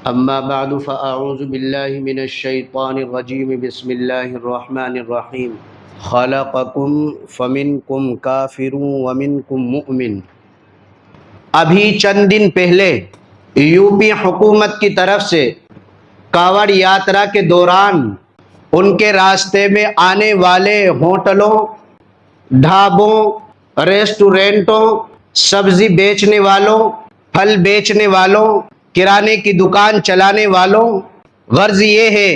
اما بعد فاعوذ باللہ من الشیطان الرجیم بسم اللہ الرحمن الرحیم خلقکم فمنکم کافر ومنکم مؤمن۔ ابھی چند دن پہلے یو پی حکومت کی طرف سے کانوڑ یاترا کے دوران ان کے راستے میں آنے والے ہوٹلوں، ڈھابوں، ریسٹورنٹوں، سبزی بیچنے والوں، پھل بیچنے والوں، کرانے کی دکان چلانے والوں، غرض یہ ہے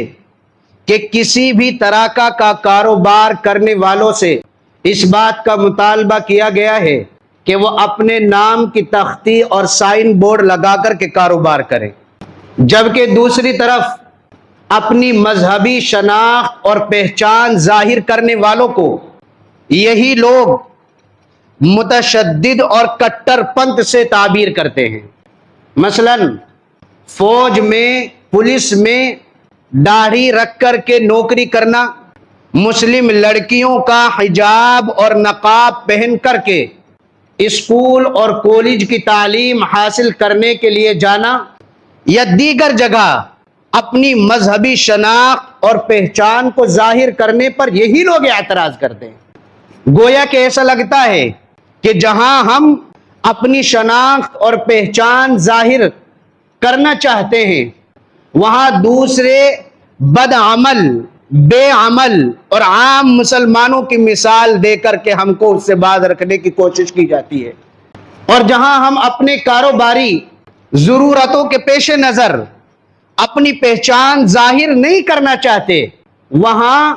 کہ کسی بھی طرح کا کاروبار کرنے والوں سے اس بات کا مطالبہ کیا گیا ہے کہ وہ اپنے نام کی تختی اور سائن بورڈ لگا کر کے کاروبار کریں، جبکہ دوسری طرف اپنی مذہبی شناخت اور پہچان ظاہر کرنے والوں کو یہی لوگ متشدد اور کٹر پنتھ سے تعبیر کرتے ہیں۔ مثلا فوج میں، پولیس میں داڑھی رکھ کر کے نوکری کرنا، مسلم لڑکیوں کا حجاب اور نقاب پہن کر کے اسکول اور کالج کی تعلیم حاصل کرنے کے لیے جانا، یا دیگر جگہ اپنی مذہبی شناخت اور پہچان کو ظاہر کرنے پر یہی لوگ اعتراض کرتے ہیں۔ گویا کہ ایسا لگتا ہے کہ جہاں ہم اپنی شناخت اور پہچان ظاہر کرنا چاہتے ہیں، وہاں دوسرے بد عمل، بے عمل اور عام مسلمانوں کی مثال دے کر کے ہم کو اس سے باز رکھنے کی کوشش کی جاتی ہے، اور جہاں ہم اپنے کاروباری ضرورتوں کے پیش نظر اپنی پہچان ظاہر نہیں کرنا چاہتے، وہاں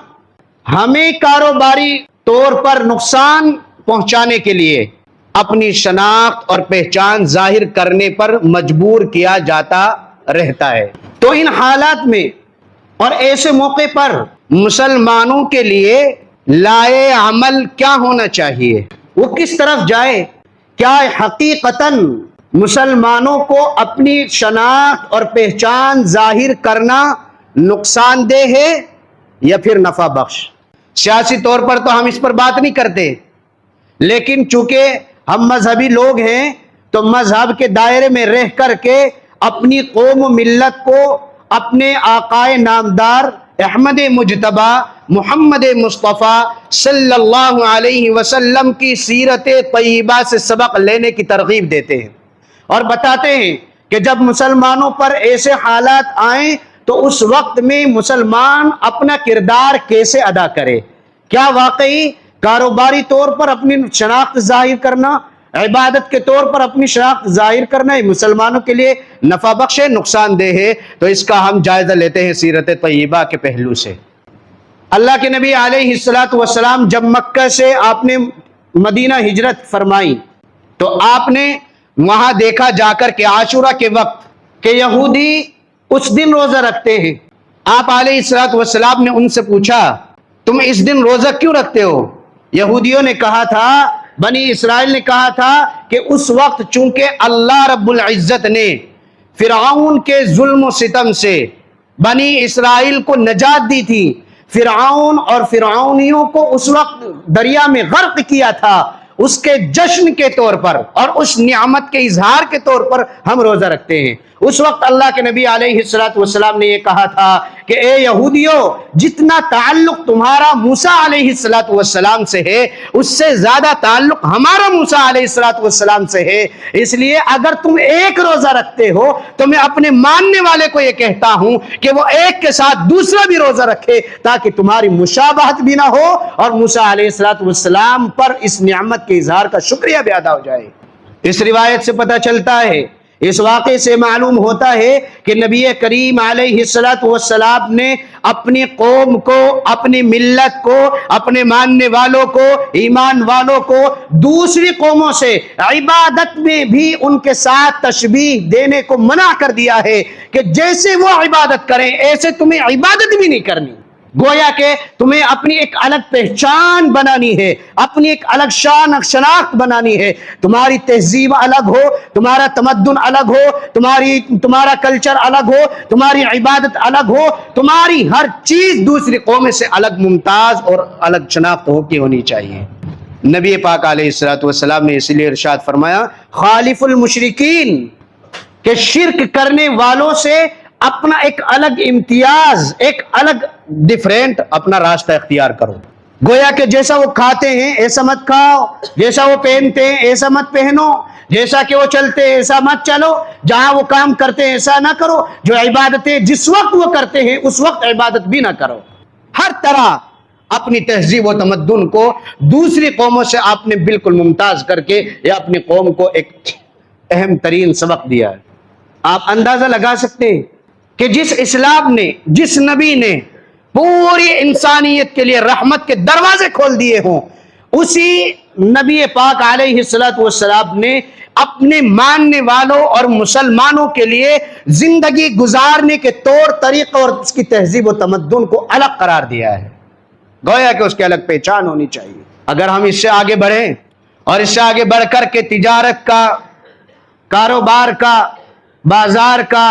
ہمیں کاروباری طور پر نقصان پہنچانے کے لیے اپنی شناخت اور پہچان ظاہر کرنے پر مجبور کیا جاتا رہتا ہے۔ تو ان حالات میں اور ایسے موقع پر مسلمانوں کے لیے لائے عمل کیا ہونا چاہیے؟ وہ کس طرف جائے؟ کیا حقیقتاً مسلمانوں کو اپنی شناخت اور پہچان ظاہر کرنا نقصان دہ ہے یا پھر نفع بخش؟ سیاسی طور پر تو ہم اس پر بات نہیں کرتے، لیکن چونکہ ہم مذہبی لوگ ہیں تو مذہب کے دائرے میں رہ کر کے اپنی قوم و ملت کو اپنے آقائے نامدار احمد مجتبی محمد مصطفیٰ صلی اللہ علیہ وسلم کی سیرت طیبہ سے سبق لینے کی ترغیب دیتے ہیں، اور بتاتے ہیں کہ جب مسلمانوں پر ایسے حالات آئیں تو اس وقت میں مسلمان اپنا کردار کیسے ادا کرے۔ کیا واقعی کاروباری طور پر اپنی شناخت ظاہر کرنا، عبادت کے طور پر اپنی شناخت ظاہر کرنا مسلمانوں کے لیے نفع بخش ہے، نقصان دہ ہے؟ تو اس کا ہم جائزہ لیتے ہیں سیرت طیبہ کے پہلو سے۔ اللہ کے نبی علیہ السلام جب مکہ سے آپ نے مدینہ ہجرت فرمائی تو آپ نے وہاں دیکھا جا کر کے عاشورہ کے وقت کہ یہودی اس دن روزہ رکھتے ہیں۔ آپ علیہ السلام نے ان سے پوچھا، تم اس دن روزہ کیوں رکھتے ہو؟ یہودیوں نے کہا تھا، بنی اسرائیل نے کہا تھا کہ اس وقت چونکہ اللہ رب العزت نے فرعون کے ظلم و ستم سے بنی اسرائیل کو نجات دی تھی، فرعون اور فرعونیوں کو اس وقت دریا میں غرق کیا تھا، اس کے جشن کے طور پر اور اس نعمت کے اظہار کے طور پر ہم روزہ رکھتے ہیں۔ اس وقت اللہ کے نبی علیہ السلام نے یہ کہا تھا کہ اے یہودیوں، جتنا تعلق تمہارا موسیٰ علیہ السلام سے ہے اس سے زیادہ تعلق ہمارا موسیٰ علیہ السلام سے ہے، اس لیے اگر تم ایک روزہ رکھتے ہو تو میں اپنے ماننے والے کو یہ کہتا ہوں کہ وہ ایک کے ساتھ دوسرا بھی روزہ رکھے تاکہ تمہاری مشابہت بھی نہ ہو اور موسیٰ علیہ السلام پر اس نعمت کے اظہار کا شکریہ بھی ادا ہو جائے۔ اس روایت سے پتہ چلتا ہے، اس واقعے سے معلوم ہوتا ہے کہ نبی کریم علیہ السلام نے اپنی قوم کو، اپنی ملت کو، اپنے ماننے والوں کو، ایمان والوں کو دوسری قوموں سے عبادت میں بھی ان کے ساتھ تشبیہ دینے کو منع کر دیا ہے کہ جیسے وہ عبادت کریں ایسے تمہیں عبادت بھی نہیں کرنی۔ گویا کہ تمہیں اپنی ایک الگ پہچان بنانی ہے، اپنی ایک الگ شناخت بنانی ہے، تمہاری تہذیب الگ ہو، تمہارا تمدن الگ ہو، تمہارا کلچر الگ ہو، تمہاری عبادت الگ ہو، تمہاری ہر چیز دوسری قوم سے الگ ممتاز اور الگ شناخت ہونی چاہیے۔ نبی پاک علیہ السلام نے اس لیے ارشاد فرمایا، خالف المشرکین، کہ شرک کرنے والوں سے اپنا ایک الگ امتیاز، ایک الگ ڈیفرنٹ اپنا راستہ اختیار کرو. گویا کہ جیسا وہ کھاتے ہیں ایسا مت کھاؤ، جیسا وہ پہنتے ہیں ایسا مت پہنو، جیسا کہ وہ چلتے ہیں ایسا مت چلو، جہاں وہ کام کرتے ہیں ایسا نہ کرو، جو عبادتیں جس وقت وہ کرتے ہیں اس وقت عبادت بھی نہ کرو. ہر طرح اپنی تہذیب و تمدن کو دوسری قوموں سے آپ نے بالکل ممتاز کر کے یہ اپنی قوم کو ایک اہم ترین سبق دیا ہے. آپ اندازہ لگا سکتے ہیں کہ جس اسلام نے، جس نبی نے پوری انسانیت کے لیے رحمت کے دروازے کھول دیے ہوں، اسی نبی پاک علیہ السلام نے اپنے ماننے والوں اور مسلمانوں کے لیے زندگی گزارنے کے طور طریقے اور اس کی تہذیب و تمدن کو الگ قرار دیا ہے. گویا کہ اس کی الگ پہچان ہونی چاہیے. اگر ہم اس سے آگے بڑھیں اور اس سے آگے بڑھ کر کے تجارت کا، کاروبار کا، بازار کا،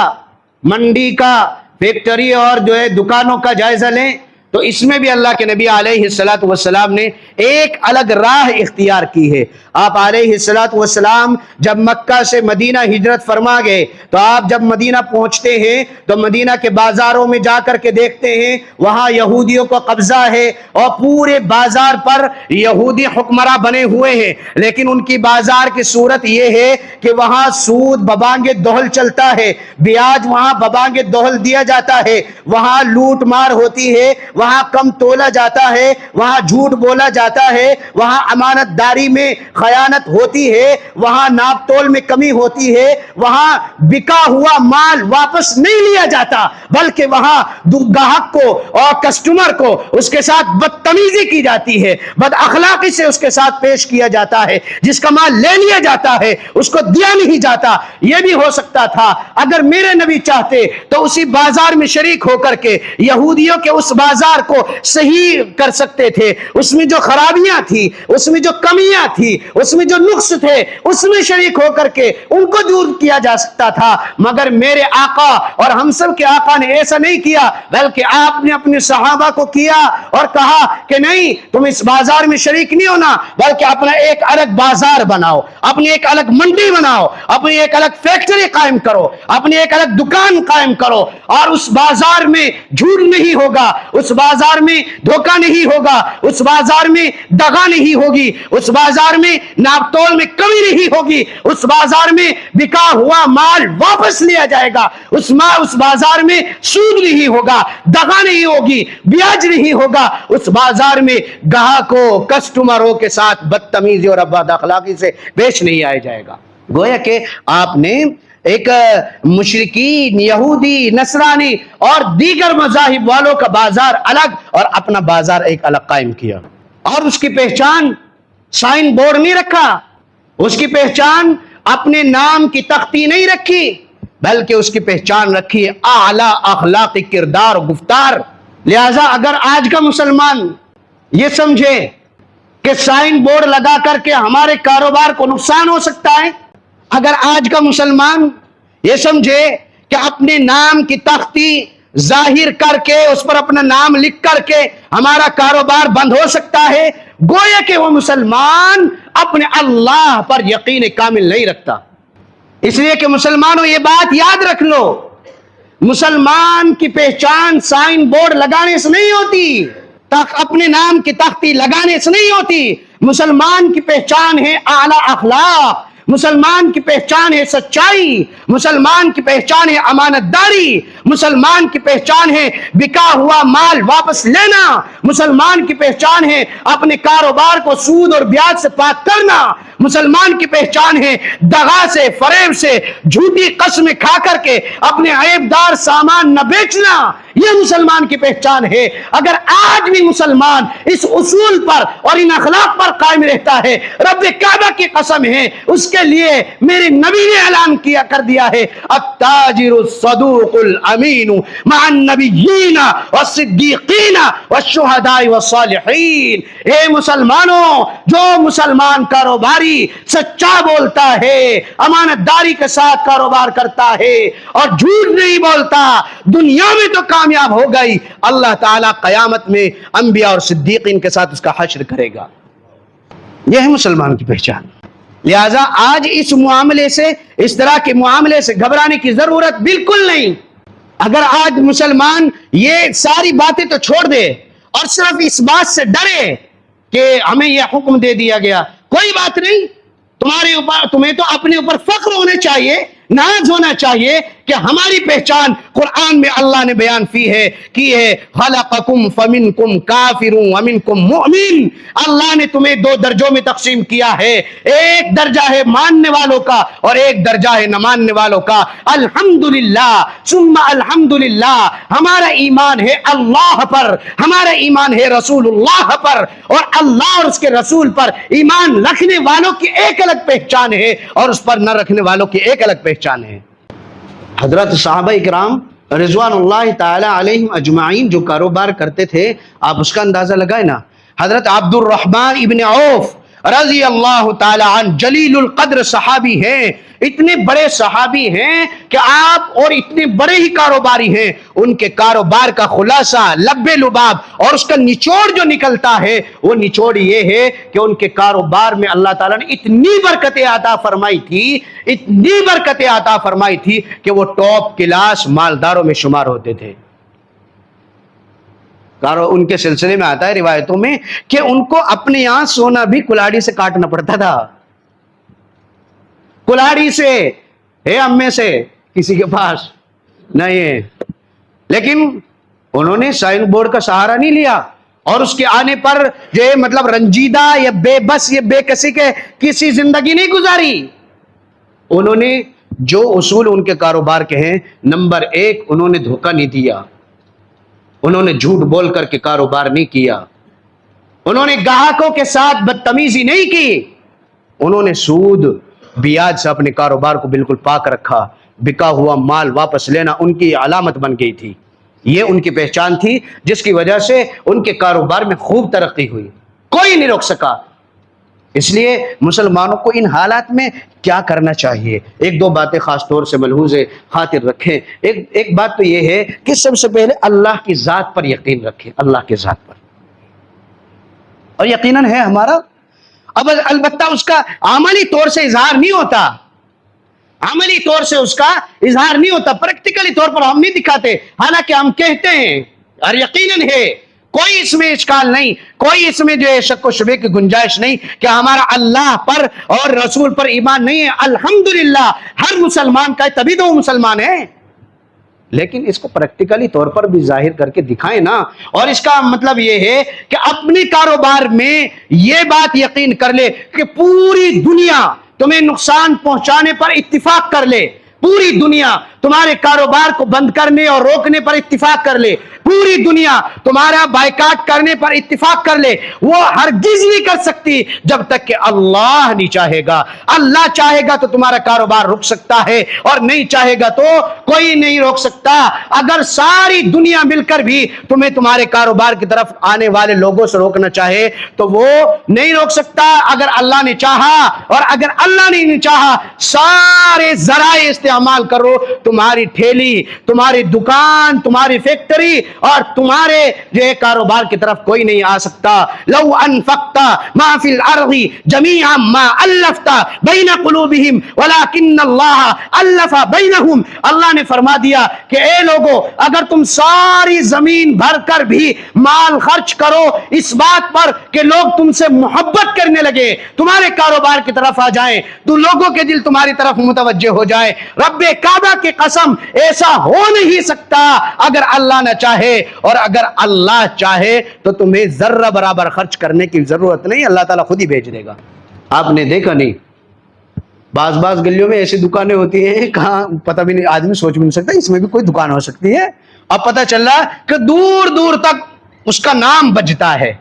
منڈی کا، فیکٹری اور جو ہے دکانوں کا جائزہ لیں تو اس میں بھی اللہ کے نبی علیہ السلام نے ایک الگ راہ اختیار کی ہے. آپ علیہ السلام جب مکہ سے مدینہ ہجرت فرما گئے تو آپ جب مدینہ پہنچتے ہیں تو مدینہ کے بازاروں میں جا کر کے دیکھتے ہیں وہاں یہودیوں کو قبضہ ہے اور پورے بازار پر یہودی حکمراں بنے ہوئے ہیں. لیکن ان کی بازار کی صورت یہ ہے کہ وہاں سود ببانگ دوہل چلتا ہے، بیاج وہاں ببانگ دوہل دیا جاتا ہے، وہاں لوٹ مار ہوتی ہے، وہاں کم تولا جاتا ہے، وہاں جھوٹ بولا جاتا ہے، وہاں امانت داری میں خیانت ہوتی ہے، وہاں ناپ تول میں کمی ہوتی ہے، وہاں بکا ہوا مال واپس نہیں لیا جاتا بلکہ وہاں گاہک کو اور کسٹمر کو اس کے ساتھ بدتمیزی کی جاتی ہے، بد اخلاقی سے اس کے ساتھ پیش کیا جاتا ہے، جس کا مال لے لیا جاتا ہے اس کو دیا نہیں جاتا. یہ بھی ہو سکتا تھا اگر میرے نبی چاہتے تو اسی بازار میں شریک ہو کر کے یہودیوں کے اس بازار کو صحیح کر سکتے تھے، اس میں جو خرابیاں تھی، اس میں جو کمیاں تھی، اس میں جو نقص تھے اس میں شریک ہو کر کے ان کو دور کیا جا سکتا تھا. مگر میرے آقا اور ہم سب کے آقا نے ایسا نہیں کیا بلکہ آپ نے اپنے صحابہ کو کیا اور کہا کہ نہیں تم اس بازار میں شریک نہیں ہونا بلکہ اپنا ایک الگ بازار بناؤ، اپنی ایک الگ منڈی بناؤ، اپنی ایک الگ فیکٹری قائم کرو، اپنی ایک الگ دکان قائم کرو اور اس بازار میں جھوٹ نہیں ہوگا، اس بازار میں دھوکہ نہیں ہوگا، اس بازار میں دغا نہیں ہوگی، اس بازار میں ناپ تول میں کمی نہیں ہوگی، اس بازار میں بکا ہوا مال واپس لیا جائے گا، اس بازار میں سود نہیں ہوگا، دغا نہیں ہوگی، بیاج نہیں ہوگا، اس بازار میں گاہکوں کسٹمروں کے ساتھ بدتمیزی اور بد اخلاقی سے پیش نہیں آیا جائے گا. گویا کہ آپ نے ایک مشرکین، یہودی، نصرانی اور دیگر مذاہب والوں کا بازار الگ اور اپنا بازار ایک الگ قائم کیا اور اس کی پہچان سائن بورڈ نہیں رکھا، اس کی پہچان اپنے نام کی تختی نہیں رکھی بلکہ اس کی پہچان رکھی اعلیٰ اخلاقی کردار و گفتار. لہذا اگر آج کا مسلمان یہ سمجھے کہ سائن بورڈ لگا کر کے ہمارے کاروبار کو نقصان ہو سکتا ہے، اگر آج کا مسلمان یہ سمجھے کہ اپنے نام کی تختی ظاہر کر کے اس پر اپنا نام لکھ کر کے ہمارا کاروبار بند ہو سکتا ہے، گویا کہ وہ مسلمان اپنے اللہ پر یقین کامل نہیں رکھتا. اس لیے کہ مسلمانوں یہ بات یاد رکھ لو، مسلمان کی پہچان سائن بورڈ لگانے سے نہیں ہوتی، اپنے نام کی تختی لگانے سے نہیں ہوتی. مسلمان کی پہچان ہے اعلیٰ اخلاق، مسلمان کی پہچان ہے سچائی، مسلمان کی پہچان ہے امانت داری، مسلمان کی پہچان ہے بکا ہوا مال واپس لینا، مسلمان کی پہچان ہے اپنے کاروبار کو سود اور بیاج سے پاک کرنا، مسلمان کی پہچان ہے دغا سے، فریب سے، جھوٹی قسمیں کھا کر کے اپنے عیب دار سامان نہ بیچنا. یہ مسلمان کی پہچان ہے. اگر آج بھی مسلمان اس اصول پر اور ان اخلاق پر قائم رہتا ہے، رب کعبہ کی قسم ہے اس کے لیے میرے نبی نے اعلان کیا کر دیا ہے التاجر الصدوق الامین مع النبیین والصدیقین والشہداء والصالحین. اے مسلمانوں، جو مسلمان کاروباری سچا بولتا ہے، امانت داری کے ساتھ کاروبار کرتا ہے اور جھوٹ نہیں بولتا، دنیا میں تو کامیاب ہو گئی، اللہ تعالیٰ قیامت میں انبیاء اور صدیقین کے ساتھ اس کا حشر کرے گا. یہ ہے مسلمان کی پہچان. لہذا آج اس معاملے سے، اس طرح کے معاملے سے گھبرانے کی ضرورت بالکل نہیں. اگر آج مسلمان یہ ساری باتیں تو چھوڑ دے اور صرف اس بات سے ڈرے کہ ہمیں یہ حکم دے دیا گیا، کوئی بات نہیں، تمہیں تو اپنے اوپر فخر ہونا چاہیے، ناز ہونا چاہیے کہ ہماری پہچان قرآن میں اللہ نے بیان کی ہے خلقکم فمنکم کافر ومنکم مؤمن، اللہ نے تمہیں دو درجوں میں تقسیم کیا ہے، ایک درجہ ہے ماننے والوں کا اور ایک درجہ ہے نہ ماننے والوں کا۔ الحمدللہ ثم الحمدللہ، ہمارا ایمان ہے اللہ پر، ہمارا ایمان ہے رسول اللہ پر، اور اللہ اور اس کے رسول پر ایمان رکھنے والوں کی ایک الگ پہچان ہے اور اس پر نہ رکھنے والوں کی ایک الگ پہچان ہے۔ حضرت صحابہ اکرام رضوان اللہ تعالی علیہم اجمعین جو کاروبار کرتے تھے، آپ اس کا اندازہ لگائیں نا۔ حضرت عبد الرحمن ابن عوف رضی اللہ تعالی عنہ جلیل القدر صحابی ہیں، اتنے بڑے صحابی ہیں کہ آپ اور اتنے بڑے ہی کاروباری ہیں، ان کے کاروبار کا خلاصہ لب لباب اور اس کا نچوڑ جو نکلتا ہے وہ نچوڑ یہ ہے کہ ان کے کاروبار میں اللہ تعالیٰ نے اتنی برکتیں عطا فرمائی تھی، اتنی برکتیں عطا فرمائی تھی کہ وہ ٹاپ کلاس مالداروں میں شمار ہوتے تھے۔ ان کے سلسلے میں آتا ہے روایتوں میں کہ ان کو اپنے یہاں سونا بھی کلاڑی سے کاٹنا پڑتا تھا، کلاڑی سے ہے، امے سے کسی کے پاس نہیں ہے، لیکن انہوں نے سائن بورڈ کا سہارا نہیں لیا اور اس کے آنے پر جو مطلب رنجیدہ یا بے بس یا بے کسی کے کسی زندگی نہیں گزاری۔ انہوں نے جو اصول ان کے کاروبار کے ہیں، نمبر ایک، انہوں نے دھوکہ نہیں دیا، انہوں نے جھوٹ بول کر کے کاروبار نہیں کیا، انہوں نے گاہکوں کے ساتھ بدتمیزی نہیں کی، انہوں نے سود بیاج سے اپنے کاروبار کو بالکل پاک رکھا، بکا ہوا مال واپس لینا ان کی علامت بن گئی تھی، یہ ان کی پہچان تھی جس کی وجہ سے ان کے کاروبار میں خوب ترقی ہوئی، کوئی نہیں روک سکا۔ اس لیے مسلمانوں کو ان حالات میں کیا کرنا چاہیے، ایک دو باتیں خاص طور سے ملحوظ خاطر رکھیں۔ ایک بات تو یہ ہے کہ سب سے پہلے اللہ کی ذات پر یقین رکھیں، اللہ کی ذات پر، اور یقیناً ہے ہمارا، اب البتہ اس کا عملی طور سے اظہار نہیں ہوتا، عملی طور سے اس کا اظہار نہیں ہوتا، پریکٹیکلی طور پر ہم نہیں دکھاتے، حالانکہ ہم کہتے ہیں اور یقیناً ہے، کوئی اس میں اشکال نہیں، کوئی اس میں جو ہے شک و شبے کی گنجائش نہیں کہ ہمارا اللہ پر اور رسول پر ایمان نہیں ہے۔ الحمدللہ ہر مسلمان کا ہے، تبھی تو وہ مسلمان ہے، لیکن اس کو پریکٹیکلی طور پر بھی ظاہر کر کے دکھائیں نا۔ اور اس کا مطلب یہ ہے کہ اپنے کاروبار میں یہ بات یقین کر لے کہ پوری دنیا تمہیں نقصان پہنچانے پر اتفاق کر لے، پوری دنیا تمہارے کاروبار کو بند کرنے اور روکنے پر اتفاق کر لے، پوری دنیا تمہارا بائیکاٹ کرنے پر اتفاق کر لے، وہ ہرگز نہیں کر سکتی جب تک کہ اللہ نہیں چاہے گا۔ اللہ چاہے گا تو تمہارا کاروبار رک سکتا ہے، اور نہیں چاہے گا تو کوئی نہیں روک سکتا۔ اگر ساری دنیا مل کر بھی تمہیں تمہارے کاروبار کی طرف آنے والے لوگوں سے روکنا چاہے تو وہ نہیں روک سکتا اگر اللہ نے چاہا، اور اگر اللہ نے نہیں چاہا سارے ذرائع استعمال کرو، تمہاری ٹھیلی، تمہاری دکان، تمہاری فیکٹری اور تمہارے یہ کاروبار کی طرف کوئی نہیں آ سکتا۔ لو انفقت ما فی الارض جميعا ما الفت بین قلوبہم ولکن اللہ الف بینہم، اللہ نے فرما دیا کہ اے لوگو، اگر تم ساری زمین بھر کر بھی مال خرچ کرو اس بات پر کہ لوگ تم سے محبت کرنے لگے، تمہارے کاروبار کی طرف آ جائیں، تو لوگوں کے دل تمہاری طرف متوجہ ہو جائے، رب کعبہ کی قسم ایسا ہو نہیں سکتا اگر اللہ نہ چاہے، اور اگر اللہ چاہے تو تمہیں ذرہ برابر خرچ کرنے کی ضرورت نہیں، اللہ تعالیٰ خود ہی بھیج دے گا۔ آپ نے دیکھا نہیں، بعض گلیوں میں ایسی دکانیں ہوتی ہیں کہاں پتہ بھی نہیں، آدمی سوچ بھی نہیں سکتا اس میں بھی کوئی دکان ہو سکتی ہے، اب پتہ چل رہا کہ دور دور تک اس کا نام بجتا ہے،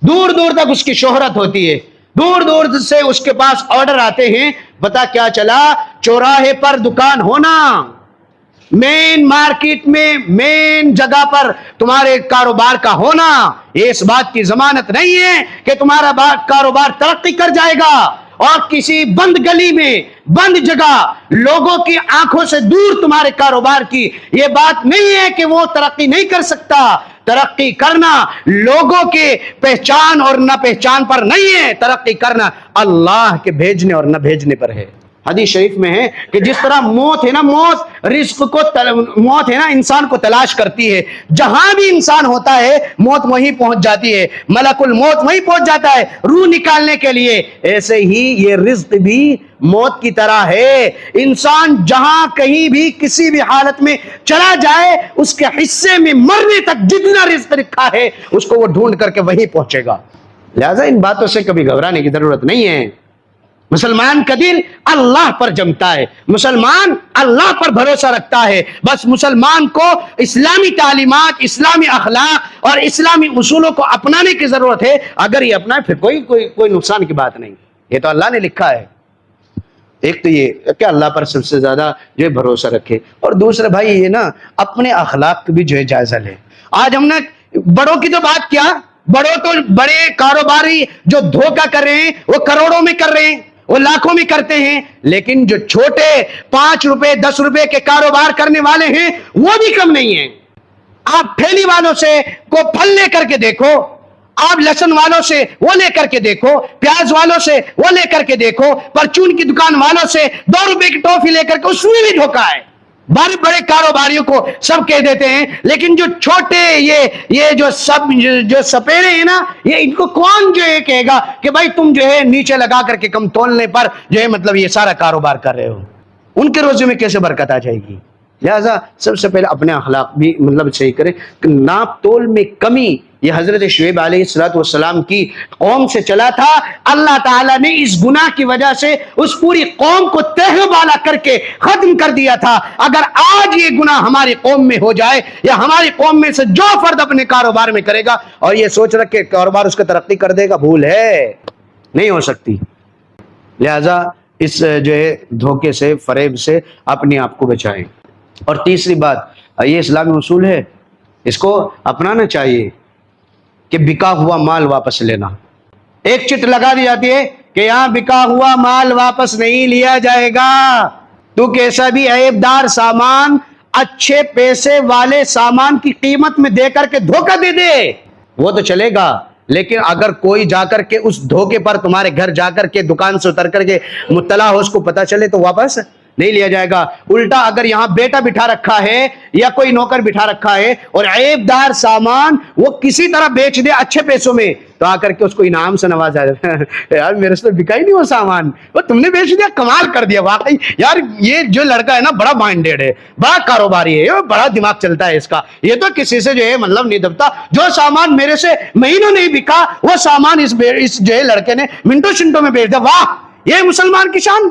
دور دور تک اس کی شہرت ہوتی ہے، دور دور سے اس کے پاس آرڈر آتے ہیں، پتہ کیا چلا، چوراہے پر دکان ہونا، مین مارکیٹ میں مین جگہ پر تمہارے کاروبار کا ہونا، یہ اس بات کی ضمانت نہیں ہے کہ تمہارا کاروبار ترقی کر جائے گا، اور کسی بند گلی میں بند جگہ لوگوں کی آنکھوں سے دور تمہارے کاروبار کی یہ بات نہیں ہے کہ وہ ترقی نہیں کر سکتا۔ ترقی کرنا لوگوں کے پہچان اور نہ پہچان پر نہیں ہے، ترقی کرنا اللہ کے بھیجنے اور نہ بھیجنے پر ہے۔ حدیث شریف میں ہے کہ جس طرح موت ہے نا، موت رزق کو موت ہے نا انسان کو تلاش کرتی ہے، جہاں بھی انسان ہوتا ہے موت وہیں پہنچ جاتی ہے، ملک الموت وہیں پہنچ جاتا ہے روح نکالنے کے لیے۔ ایسے ہی یہ رزق بھی موت کی طرح ہے، انسان جہاں کہیں بھی کسی بھی حالت میں چلا جائے اس کے حصے میں مرنے تک جتنا رزق رکھا ہے اس کو وہ ڈھونڈ کر کے وہیں پہنچے گا۔ لہذا ان باتوں سے کبھی گھبرانے کی ضرورت نہیں ہے۔ مسلمان کا دل اللہ پر جمتا ہے، مسلمان اللہ پر بھروسہ رکھتا ہے، بس مسلمان کو اسلامی تعلیمات، اسلامی اخلاق اور اسلامی اصولوں کو اپنانے کی ضرورت ہے۔ اگر یہ اپنائے پھر کوئی نقصان کی بات نہیں، یہ تو اللہ نے لکھا ہے۔ ایک تو یہ کہ اللہ پر سب سے زیادہ جو ہے بھروسہ رکھے، اور دوسرا بھائی یہ نا اپنے اخلاق کی بھی جو ہے جائزہ لے۔ آج ہم نے بڑوں کی تو بات کیا، بڑے کاروباری جو دھوکہ کر رہے ہیں وہ کروڑوں میں کر رہے ہیں، وہ لاکھوں میں کرتے ہیں، لیکن جو چھوٹے 5 روپے 10 روپے کے کاروبار کرنے والے ہیں وہ بھی کم نہیں ہیں۔ آپ ٹھیلی والوں سے کو پھل لے کر کے دیکھو، آپ لہسن والوں سے وہ لے کر کے دیکھو، پیاز والوں سے وہ لے کر کے دیکھو، پرچون کی دکان والوں سے 2 روپے کی ٹافی لے کر کے اس میں بھی دھوکہ ہے۔ بڑے بڑے کاروباریوں کو سب کہہ دیتے ہیں، لیکن جو چھوٹے یہ جو سپیرے ہیں نا، یہ ان کو کون جو ہے کہے گا کہ بھائی تم جو ہے نیچے لگا کر کے کم تولنے پر جو ہے مطلب یہ سارا کاروبار کر رہے ہو، ان کے روزے میں کیسے برکت آ جائے گی؟ لہذا سب سے پہلے اپنے اخلاق بھی مطلب صحیح کریں۔ ناپ تول میں کمی یہ حضرت شعیب علیہ السلام کی قوم سے چلا تھا، اللہ تعالیٰ نے اس گناہ کی وجہ سے اس پوری قوم کو تہہ بالا کر کے ختم کر دیا تھا۔ اگر آج یہ گناہ ہماری قوم میں ہو جائے یا ہماری قوم میں سے جو فرد اپنے کاروبار میں کرے گا اور یہ سوچ رکھ کے کاروبار اس کا ترقی کر دے گا، بھول ہے، نہیں ہو سکتی۔ لہذا اس جو ہے دھوکے سے، فریب سے اپنے آپ کو بچائیں۔ اور تیسری بات، یہ اسلامی اصول ہے، اس کو اپنانا چاہیے کہ بکا ہوا مال واپس لینا۔ ایک چٹ لگا دی جاتی ہے کہ یہاں بکا ہوا مال واپس نہیں لیا جائے گا، تو کیسا بھی عیب دار سامان اچھے پیسے والے سامان کی قیمت میں دے کر کے دھوکہ دے دے وہ تو چلے گا، لیکن اگر کوئی جا کر کے اس دھوکے پر تمہارے گھر جا کر کے دکان سے اتر کر کے مطلع ہو، اس کو پتا چلے تو واپس نہیں لیا جائے گا۔ الٹا اگر یہاں بیٹا بٹھا رکھا ہے یا کوئی نوکر بٹھا رکھا ہے اور عیب دار سامان وہ کسی طرح بیچ دے اچھے پیسوں میں، تو آ کر کے اس کو انعام سے نوازا جائے، یار میرے سے بکا ہی نہیں وہ سامان، وہ تم نے بیچ دیا، کمال کر دیا، واقعی یار یہ جو لڑکا ہے نا بڑا مائنڈیڈ ہے، بڑا کاروباری ہے، بڑا دماغ چلتا ہے اس کا، یہ تو کسی سے جو ہے مطلب نہیں دبتا، جو سامان میرے سے مہینوں نہیں بکا وہ سامان اس جو ہے لڑکے نے منٹوں شنٹوں میں بیچ دیا، واہ یہ مسلمان کی شان۔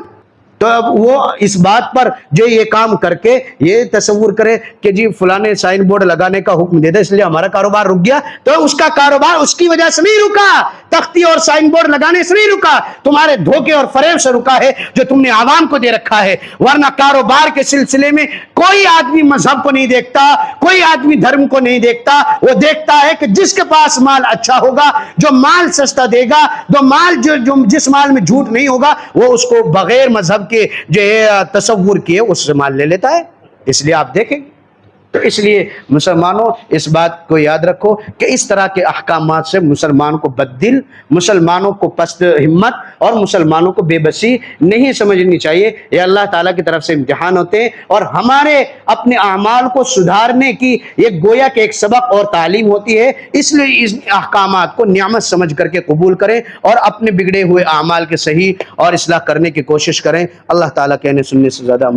تو اب وہ اس بات پر جو یہ کام کر کے یہ تصور کرے کہ جی فلاں نے سائن بورڈ لگانے کا حکم دے دیا اس لیے ہمارا کاروبار رک گیا، تو اس کا کاروبار اس کی وجہ سے نہیں رکا، تختی اور سائن بورڈ لگانے سے نہیں رکا، تمہارے دھوکے اور فریب سے رکا ہے جو تم نے عوام کو دے رکھا ہے۔ ورنہ کاروبار کے سلسلے میں کوئی آدمی مذہب کو نہیں دیکھتا، کوئی آدمی دھرم کو نہیں دیکھتا، وہ دیکھتا ہے کہ جس کے پاس مال اچھا ہوگا، جو مال سستا دے گا، جس مال میں جھوٹ نہیں ہوگا، وہ اس کو بغیر مذہب کے جو تصور کیے اس سے مال لے لیتا ہے۔ اس لیے آپ دیکھیں، تو اس لیے مسلمانوں اس بات کو یاد رکھو کہ اس طرح کے احکامات سے مسلمان کو بددل، مسلمانوں کو پست ہمت اور مسلمانوں کو بے بسی نہیں سمجھنی چاہیے۔ یہ اللہ تعالیٰ کی طرف سے امتحان ہوتے ہیں اور ہمارے اپنے اعمال کو سدھارنے کی یہ گویا کہ ایک سبق اور تعلیم ہوتی ہے۔ اس لیے اس احکامات کو نعمت سمجھ کر کے قبول کریں اور اپنے بگڑے ہوئے اعمال کے صحیح اور اصلاح کرنے کی کوشش کریں۔ اللہ تعالیٰ کہنے سننے سے زیادہ عمل